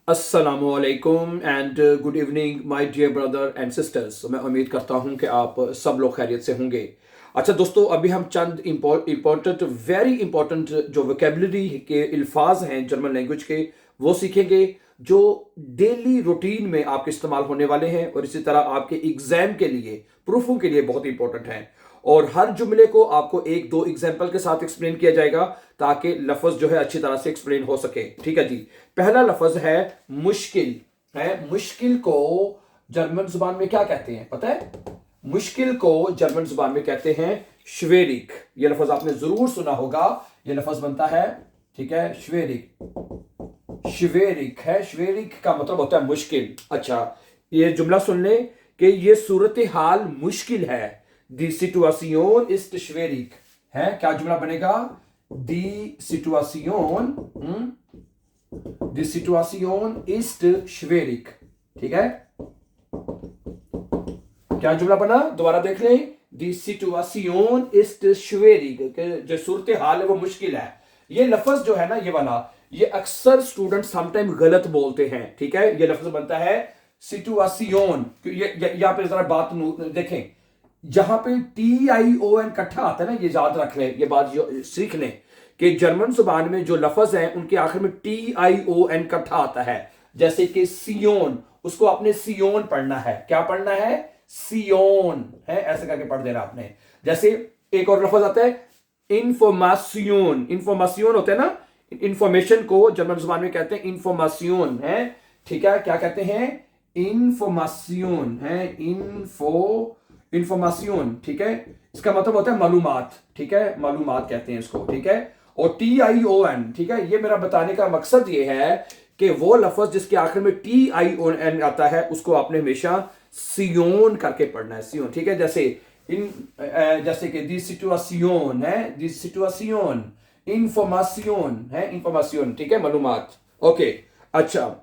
अस्सलामुअलैकुम and good evening my dear brother and sisters. मैं उम्मीद करता हूं कि आप सब लोग खैरियत से होंगे। अच्छा दोस्तों, अभी हम चंद इम्पोर्टेंट वेरी इंपॉर्टेंट जो वोकेबलरी के अल्फाज हैं जर्मन लैंग्वेज के वो सीखेंगे, जो डेली रूटीन में आपके इस्तेमाल होने वाले हैं और इसी तरह आपके एग्जाम के लिए, प्रूफों के लिए बहुत इंपॉर्टेंट हैं। और हर जुमले को आपको एक दो एग्जाम्पल के साथ एक्सप्लेन किया जाएगा ताकि लफ्ज जो है अच्छी तरह से एक्सप्लेन हो सके। ठीक है जी। पहला लफ्ज है मुश्किल। है मुश्किल को जर्मन जुबान में क्या कहते हैं पता है? मुश्किल को जर्मन जुबान में कहते हैं श्वेरिक। यह लफ्ज आपने जरूर सुना होगा। यह लफ्ज बनता है, ठीक है, श्वेरिक। श्वेरिक है, श्वेरिक का मतलब होता है मुश्किल। अच्छा, ये जुमला सुन ले कि ये सूरत हाल मुश्किल है। दी सिचुएशन इज श्वेरिक है। क्या जुमला बनेगा? दी सिचुएशन इज श्वेरिक। ठीक है, क्या जुमला बना? दोबारा देख लें। दी सिचुएशन इज श्वेरिक, जो सूरत हाल है वो मुश्किल है। ये लफ्ज जो है ना, ये वाला, ये अक्सर स्टूडेंट समटाइम गलत बोलते हैं। ठीक है, ये लफ्ज बनता है सिचुएशन। यहां पे जरा बात देखें, जहां पे TION इकट्ठा आता है ना, ये याद रख लें, ये बात सीख लें कि जर्मन जुबान में जो लफ्ज हैं उनके आखिर में TION इकट्ठा आता है। जैसे कि सियोन, उसको आपने सियोन पढ़ना है। क्या पढ़ना है? सियोन है, ऐसे करके पढ़ देना आपने। जैसे एक और लफ्ज आता है इंफॉर्मेशन। इंफॉर्मेशन होता है ना, इंफॉर्मेशन को जर्मन जुबान में कहते हैं इंफॉर्मेशन है। ठीक है, क्या कहते हैं? इंफॉर्मेशन है, इंफॉर्मेशन। ठीक है, इसका मतलब होता है मालूमात। ठीक है, मालूमात कहते हैं इसको। ठीक है, और TION, ठीक है, ये मेरा बताने का मकसद ये है कि वो लफ्ज जिसके आखिर में TION आता है उसको आपने हमेशा सियोन करके पढ़ना है। सियोन, ठीक है। जैसे कि दी सिचुएशन है, दी सिचुएशन, इंफॉर्मेशन है, इंफॉर्मेशन। ठीक है, मालूमात। ओके, अच्छा,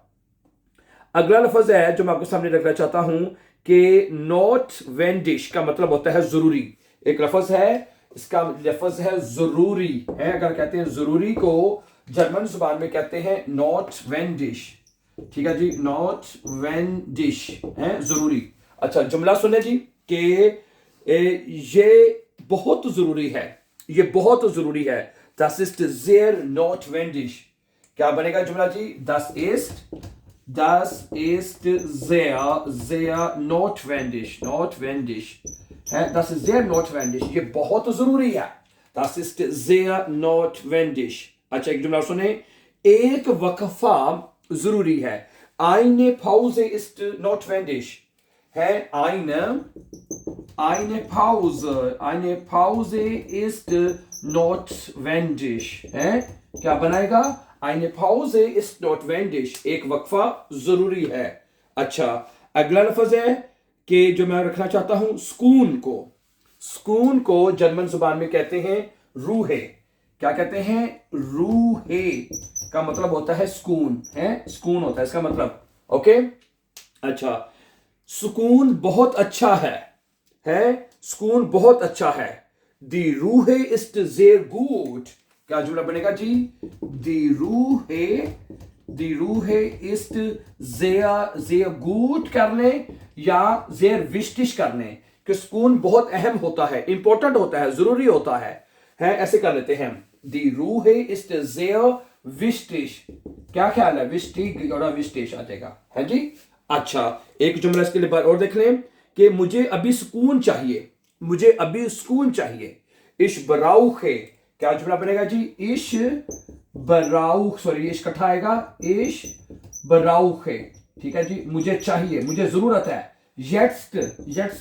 अगला लफ्ज है जो मैं आपके सामने रखना चाहता हूं कि नॉटवेंडिश का मतलब होता है जरूरी। एक लफ्ज है, इसका लफ्ज है जरूरी है। अगर कहते हैं जरूरी को जर्मन जुबान में कहते हैं नॉटवेंडिश। ठीक है जी, नॉटवेंडिश है, जरूरी। अच्छा, जुमला सुने जी कि ये बहुत जरूरी है, ये बहुत जरूरी है। Das ist sehr notwendig। क्या बनेगा जुमला जी? Das ist sehr notwendig, notwendig है। Das ist sehr notwendig, ये बहुत जरूरी है। Das ist sehr notwendig। अच्छा, एक जुमला सुने, एक वक्फा जरूरी है। Eine Pause ist notwendig है। eine Pause ist notwendig है। क्या बनाएगा? Eine Pause ist notwendig, एक वक्फा जरूरी है। अच्छा, अगला लफ्ज है कि जो मैं रखना चाहता हूं सुकून को। सुकून को जर्मन जुबान में कहते हैं रूहे। क्या कहते हैं? रूहे का मतलब होता है सुकून है, सुकून होता है इसका मतलब। ओके, अच्छा, सुकून बहुत अच्छा है, सुकून बहुत अच्छा है। दी रूहे इस्ट sehr gut। क्या जुमला बनेगा जी? दी रूहे इस्ट sehr gut कर लें या sehr wichtig कर लें कि सुकून बहुत अहम होता है, इंपॉर्टेंट होता है, जरूरी होता है, ऐसे कर लेते हैं। दी रूहे इस्ट sehr wichtig। क्या ख्याल है? wichtig और wichtig आ जाएगा, है जी। अच्छा, एक जुमला इसके लिए और देख लें कि मुझे अभी सुकून चाहिए, मुझे अभी सुकून चाहिए। इश ब्राउखे, क्या जुमला बनेगा जी? इश ब्राउख, सॉरी, इश इकट्ठा आएगा, इश ब्राउखे। ठीक है जी, मुझे चाहिए, मुझे जरूरत है। येट्स्ट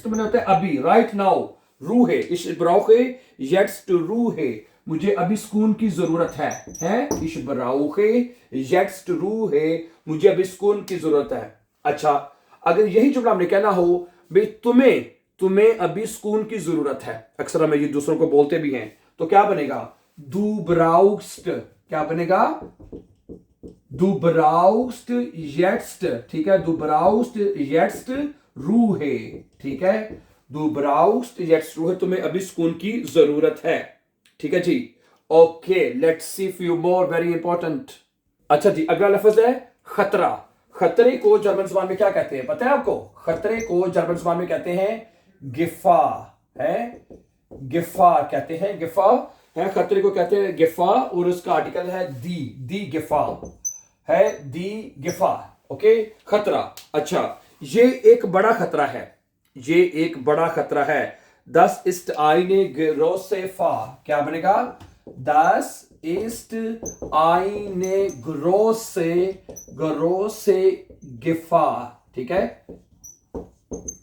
मैंने होता है अभी, राइट नाउ। रूहे, इश ब्राउखे येट्स्ट रूहे, मुझे अभी सुकून की जरूरत है। इश ब्राउखे येट्स्ट रूहे, मुझे अभी सुकून की जरूरत है। अच्छा, अगर यही जुमला हमने कहना हो भाई तुम्हें अभी सुकून की जरूरत है, अक्सर हम ये दूसरों को बोलते भी हैं, तो क्या बनेगा? Du brauchst। क्या बनेगा? Du brauchst jetzt। ठीक है, Du brauchst jetzt Ruhe। ठीक है, Du brauchst jetzt Ruhe, तुम्हें अभी सुकून की जरूरत है। ठीक है जी। Okay, let's see few more very important. अच्छा जी, अगला लफ्ज है खतरा। खतरे को जर्मन जुबान में क्या कहते हैं पता है आपको? खतरे को जर्मन जुबान में कहते हैं गिफा, है गिफा कहते हैं, गिफा है, खतरे को कहते हैं गिफा, और उसका आर्टिकल है दी गिफा है, दी गिफा। ओके, खतरा। अच्छा, ये एक बड़ा खतरा है, ये एक बड़ा खतरा है। Das ist eine große Gefahr, क्या बनेगा? Das ist eine große Gefahr, ठीक है?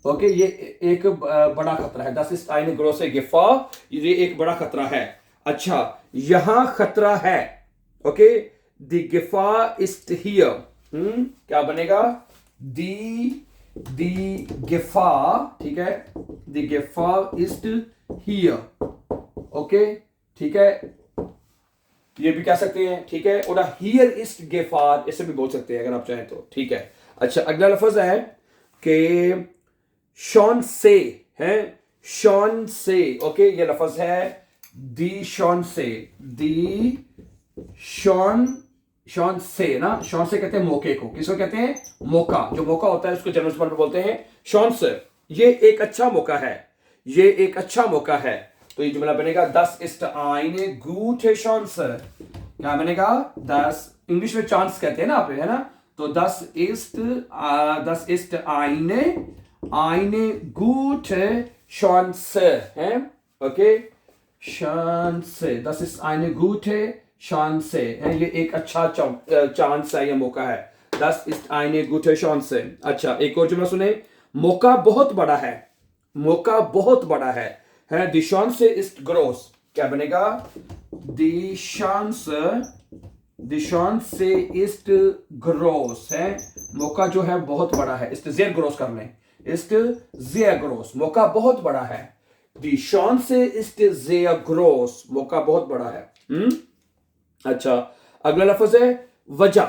ओके, ये एक बड़ा खतरा है। Das ist eine große Gefahr, ये एक बड़ा खतरा है। अच्छा, यहां खतरा है। Okay, die Gefahr ist hier, क्या बनेगा? Die Gefahr, ठीक है? Die Gefahr ist hier, okay, ठीक है? ये भी कह सकते हैं, ठीक है? और here ist Gefahr इसे भी बोल सकते हैं अगर आप चाहें तो, ठीक है? अच्छा, अगला लफ्ज है कि schon से, है schon से, ओके, ये लफ्ज है die schon से, die शॉन से ना, शॉन से कहते हैं मौके को। किसको कहते हैं? मौका। जो मौका होता है उसको जर्मन जुबान में बोलते हैं शॉन से। ये एक अच्छा मौका है, ये एक अच्छा मौका है। तो ये जुमला बनेगा das ist eine gute Chance, क्या बनेगा? das, इंग्लिश में चांस कहते हैं ना आप, है ना? तो das ist eine gute Chance, है, okay, Chance, das ist eine gute Chance है, ये एक अच्छा चांस है, ये मौका है। Das ist eine gute Chance। अच्छा, एक और जुमला सुने, मौका बहुत बड़ा है, मौका बहुत बड़ा है, Die Chance ist groß, क्या बनेगा? Die Chance ist groß, है, मौका जो है बहुत बड़ा है। ist sehr groß कर लें, ist sehr groß, मौका बहुत बड़ा है। Die Chance ist sehr groß, मौका बहुत बड़ा है। अच्छा, अगला लफ्ज है वजह।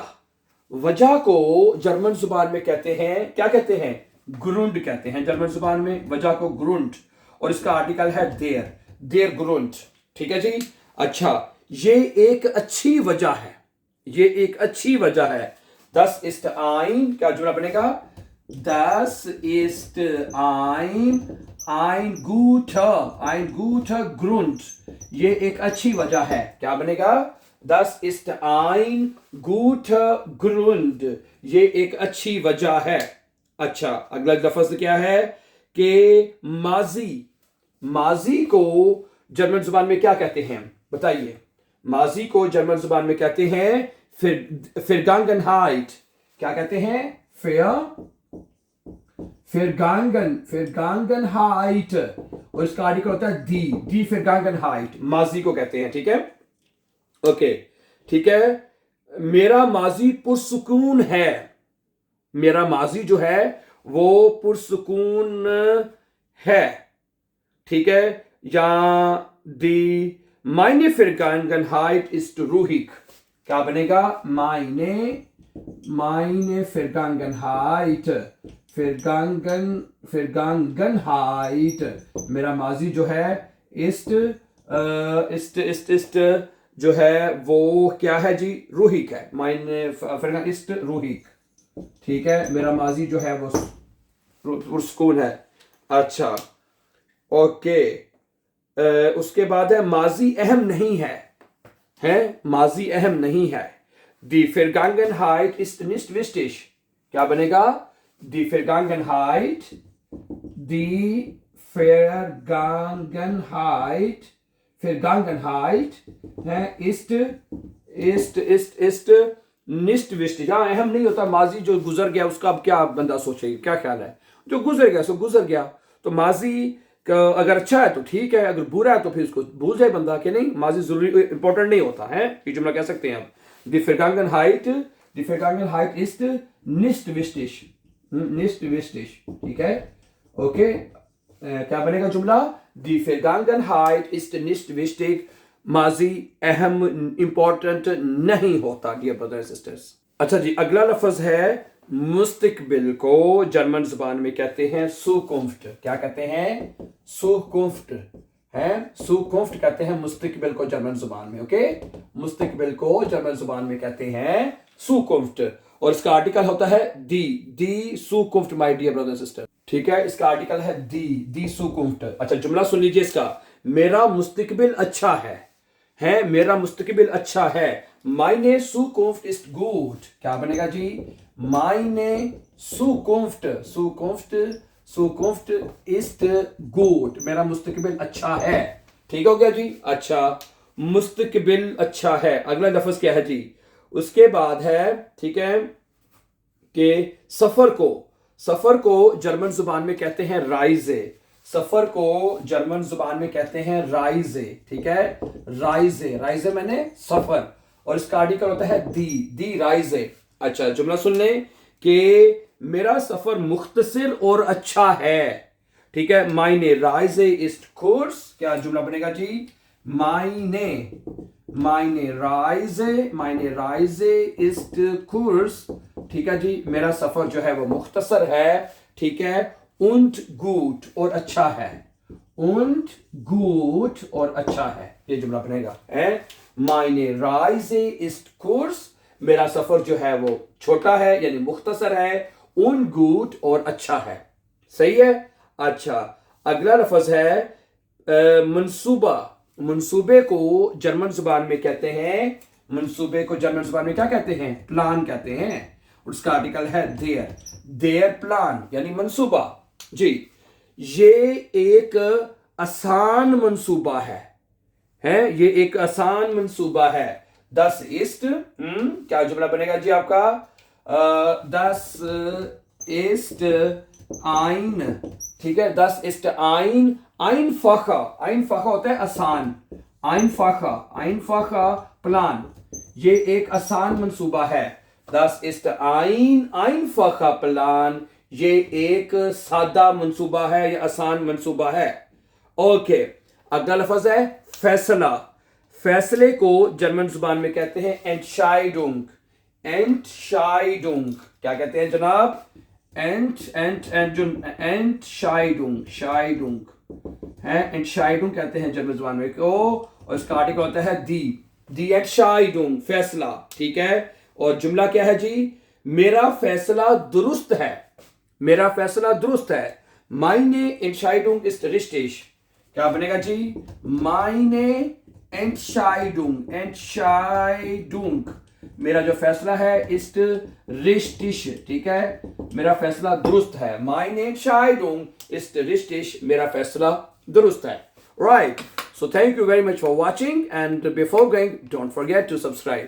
वजह को जर्मन जुबान में कहते हैं, क्या कहते हैं? ग्रुंड कहते हैं जर्मन जुबान में वजह को, ग्रुंड, और इसका आर्टिकल है देर ग्रुंड, ठीक है जी। अच्छा, ये एक अच्छी वजह है, ये एक अच्छी वजह है। Das ist ein, क्या जुमला बनेगा? Das ist ein guter Grund, ये एक अच्छी वजह है, क्या बनेगा? Das ist ein guter Grund, ये एक अच्छी वजह है। अच्छा, अगला लफ्ज क्या है कि माजी को जर्मन जुबान में क्या कहते हैं बताइए? माजी को जर्मन जुबान में कहते हैं Vergangenheit, क्या कहते हैं? Vergangenheit, और इसका आर्टिकल होता है die Vergangenheit, माजी को कहते हैं, ठीक है? ओके, ठीक है। मेरा माजी पुरसुकून है, मेरा माजी जो है वो पुरसुकून है, ठीक है? या meine Vergangenheit ist ruhig, क्या बनेगा? meine Vergangenheit, मेरा माजी जो है ist जो है वो क्या है जी? रूहिक है। meine Vergangenheit ist ruhig, ठीक है? मेरा माजी जो है वो पुरसुकून है। अच्छा, ओके, उसके बाद है माजी अहम नहीं है, माजी अहम नहीं है। Die Vergangenheit ist nicht wichtig, क्या बनेगा? Die Vergangenheit है ist nicht wichtig, हाँ, अहम नहीं होता। माजी जो गुजर गया उसका अब क्या बंदा सोचेगा, क्या ख्याल है? जो गुजर गया सो गुजर गया। तो माजी का अगर अच्छा है तो ठीक है, अगर बुरा है तो फिर उसको भूल जाए बंदा, कि नहीं, माजी जरूरी इंपॉर्टेंट नहीं होता है। ये जुमला कह सकते हैं आप, Die Vergangenheit ist nicht wichtig, ठीक है? ओके, क्या बनेगा जुमला? Die Vergangenheit ist nicht wichtig, माजी अहम इंपॉर्टेंट नहीं होता, डियर ब्रदर्स एंड सिस्टर्स। अच्छा जी, अगला लफ्ज है मुस्तकबिल को जर्मन जुबान में कहते हैं Zukunft, क्या कहते हैं? Zukunft, है, Zukunft कहते हैं मुस्तकबिल को जर्मन जुबान में। ओके, मुस्तकबिल को जर्मन जुबान में कहते हैं Zukunft, और इसका आर्टिकल होता है दी सुकुफ्ट माय डियर ब्रदर सिस्टर, ठीक है। इसका आर्टिकल है दी सुकुफ्ट। अच्छा जुमला सुन लीजिए इसका, मेरा मुस्तकबिल अच्छा है मेरा मुस्तकबिल अच्छा है। मायने सुकुफ्ट इज गुड, क्या बनेगा जी, मायने सुकुफ्ट इज गुड, मेरा मुस्तकबिल अच्छा है, ठीक हो गया जी। अच्छा मुस्तकबिल अच्छा है, अगला लफ्ज क्या है जी, उसके बाद है, ठीक है, कि सफर को जर्मन जुबान में कहते हैं राइजे, सफर को जर्मन जुबान में कहते हैं राइजे, ठीक है, राइजे मैंने सफर, और इसका आर्टिकल होता है दी राइजे। अच्छा जुमला सुन लें कि मेरा सफर मुख्तसर और अच्छा है, ठीक है। मायने राइजे इज कोर्स, क्या जुमला बनेगा जी, मायने राइजे इज कोर्स, ठीक है जी। मेरा सफर जो है वो मुख्तसर है, ठीक है। und gut और अच्छा है, und gut और अच्छा है, ये जुमला बनेगा। मायने राइजे इज कोर्स, मेरा सफर जो है वो छोटा है यानी मुख्तसर है, und gut और अच्छा है, सही है। अच्छा अगला लफ्ज है मंसूबे को जर्मन जुबान में कहते हैं, मंसूबे को जर्मन जुबान में क्या कहते हैं, प्लान कहते हैं। उसका आर्टिकल है देयर प्लान यानी मंसूबा जी। ये एक आसान मंसूबा है ये एक आसान मंसूबा है। दस इस्ट क्या जुमला बनेगा जी आपका, दस इस्ट आइन, ठीक है। दस इस्ट आइन फाखा होता है आसान, आइन फाखा प्लान, ये एक आसान मंसूबा है। दस इस्ट आइन फाखा प्लान, ये एक सादा मंसूबा है, ये आसान मंसूबा है। ओके अगला लफ्ज है फैसले को जर्मन जुबान में कहते हैं Entscheidung, क्या कहते हैं जनाब, Entscheidung कहते हैं जर्मन जुबान में को, और इसका आर्टिकल होता है दी Entscheidung फैसला, ठीक है। और जुमला क्या है जी, मेरा फैसला दुरुस्त है, मायने Entscheidung ist richtig, क्या बनेगा जी, मायने Entscheidung, मेरा जो फैसला है ist richtig, ठीक है, मेरा फैसला दुरुस्त है, मायने Entscheidung ist richtig, मेरा फैसला दुरुस्त है। Right, so thank you very much for watching, and before going don't forget to subscribe.